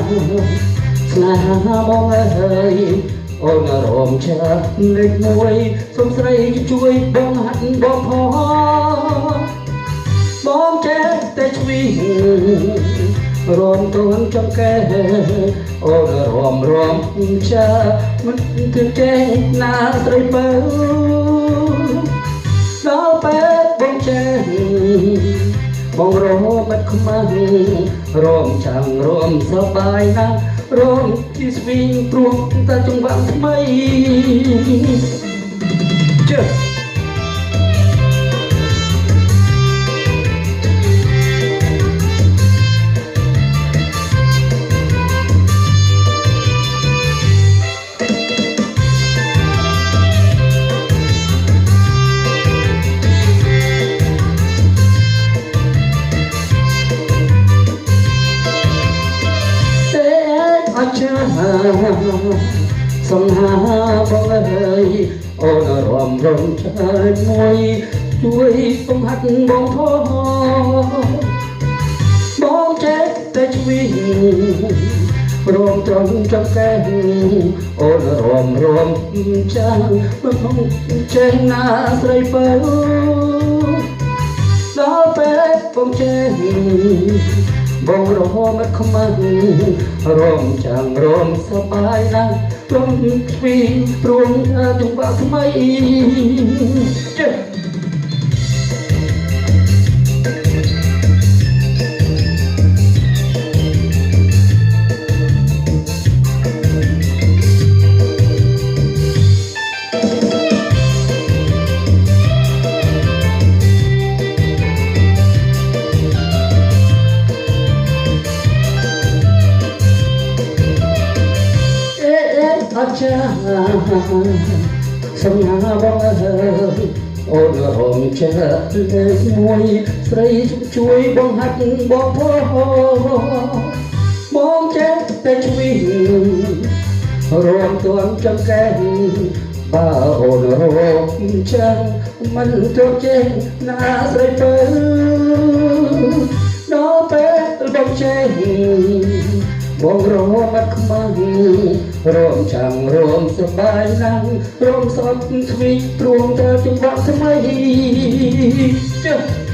ស្នេហាបងអើយអូនរំឆាលេខមួយសុំស្រីជួយបងហាត់បងផងចេះតែឆ្វីរំទន់ចង្កេអូនរំឆាមិនទើបចេះណាស្រីបើដល់ពេលបងចេះបងរមបាត់ខ្មាស់រំចាំងរំសប្បាយណាស់រំជាស្វីងព្រោះតែចង្វាក់ថ្មីជើសំហាបងអើយអូនរំឆើតមួយជួយបំហាត់បងផងចេះតែឆ្វីរំត្រង់ចង្កេះអូនរំចាំងមិនចេះណាស្រីបើដល់ពេលបងចេះបងរហមខ្មាស់រំចាំងរំសប្បាយណាស់រំស្វីព្រមចង្វាក់ថ្មីចេះសំហាបងអើយអូនរំឆើតលេខមួយស្រីជួយបងហាត់បងបងចេះតែឆ្វីរំទន់ចង្កេះបើអូនរំចាំងមិនទៅចេះណាស្រីបើដល់ពេលបងចេះបងរមបាត់ខ្មាស់រំចាំងរំសប្បាយណាស់រំសត់ទ្វីព្រមតែចង្វាក់ថ្មីចុះ